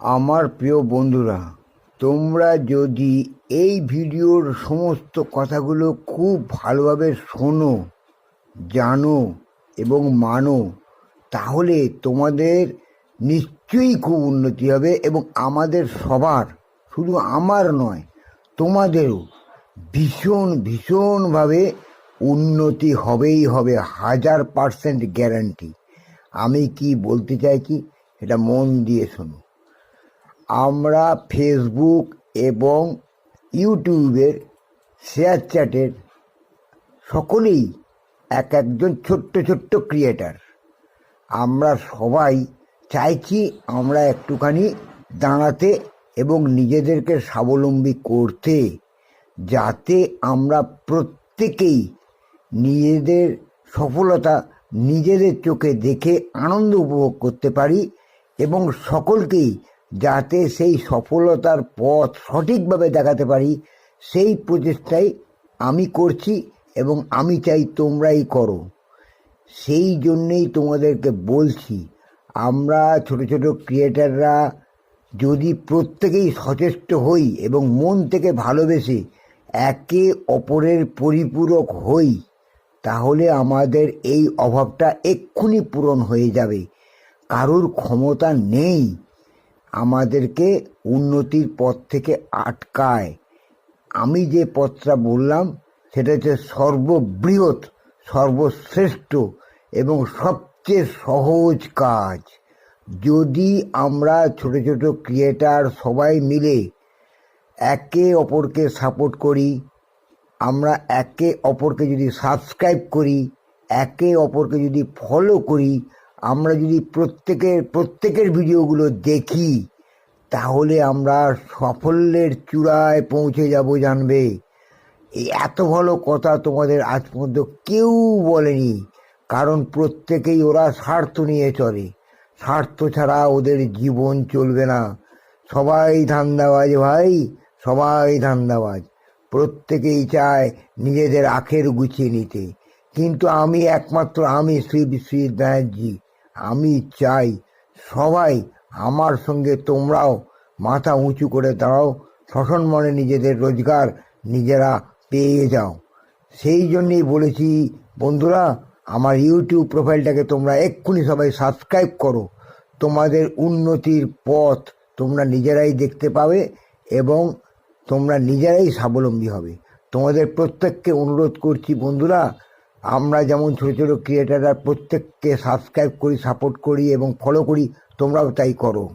আমার প্রিয় বন্ধুরা, তোমরা যদি এই ভিডিওর সমস্ত কথাগুলো খুব ভালোভাবে শোনো, জানো এবং মানো, তাহলে তোমাদের নিশ্চয়ই খুব উন্নতি হবে এবং আমাদের সবার, শুধু আমার নয় তোমাদেরও ভীষণভাবে উন্নতি হবেই হবে, 1000% গ্যারান্টি। আমি কি বলতে চাইছি সেটা মন দিয়ে শোনো। আমরা ফেসবুক এবং ইউটিউবের শেয়ার চ্যাটের সকলেই একজন ছোট্ট ক্রিয়েটার। আমরা সবাই চাইছি আমরা একটুখানি দাঁড়াতে এবং নিজেদেরকে স্বাবলম্বী করতে, যাতে আমরা প্রত্যেকেই নিজেদের সফলতা নিজেদের চোখে দেখে আনন্দ উপভোগ করতে পারি এবং সকলকেই যাতে সেই সফলতার পথ সঠিকভাবে দেখাতে পারি, সেই প্রচেষ্টাই আমি করছি এবং আমি চাই তোমরাই করো। সেই জন্যেই তোমাদেরকে বলছি, আমরা ছোট ক্রিয়েটাররা যদি প্রত্যেকেই সচেষ্ট হই এবং মন থেকে ভালোবেসে একে অপরের পরিপূরক হই, তাহলে আমাদের এই অভাবটা এক্ষুনি পূরণ হয়ে যাবে। কারোর ক্ষমতা নেই আমাদেরকে উন্নতির পথ থেকে আটকায়। আমি যে পথটা বললাম সেটা হচ্ছে সর্ববৃহৎ, সর্বশ্রেষ্ঠ এবং সবচেয়ে সহজ কাজ। যদি আমরা ছোট ক্রিয়েটার সবাই মিলে একে অপরকে সাপোর্ট করি, আমরা একে অপরকে যদি সাবস্ক্রাইব করি, একে অপরকে যদি ফলো করি, আমরা যদি প্রত্যেকের ভিডিওগুলো দেখি, তাহলে আমরা সাফল্যের চূড়ায় পৌঁছে যাব। জানবে, এই এত ভালো কথা তোমাদের আজ পর্যন্ত কেউ বলেনি, কারণ প্রত্যেকেই ওরা স্বার্থ নিয়ে চলে। স্বার্থ ছাড়া ওদের জীবন চলবে না। সবাই ধান্দাবাজ ভাই, সবাই ধান্দাবাজ। প্রত্যেকেই চায় নিজেদের আখের গুছিয়ে নিতে, কিন্তু আমি একমাত্র আমি শ্রী বিশ্বজিৎ ব্যানার্জি, আমি চাই সবাই আমার সঙ্গে তোমরাও মাথা উঁচু করে দাঁড়াও, সসম্মানে নিজেদের রোজগার নিজেরা পেয়ে যাও। সেই জন্যেই বলেছি বন্ধুরা, আমার ইউটিউব প্রোফাইলটাকে তোমরা এক্ষুনি সবাই সাবস্ক্রাইব করো। তোমাদের উন্নতির পথ তোমরা নিজেরাই দেখতে পাবে এবং তোমরা নিজেরাই স্বাবলম্বী হবে। তোমাদের প্রত্যেককে অনুরোধ করছি বন্ধুরা, আমরা যেমন ছোট ক্রিয়েটাররা প্রত্যেককে সাবস্ক্রাইব করি, সাপোর্ট করি এবং ফলো করি, তোমরাও তাই করো।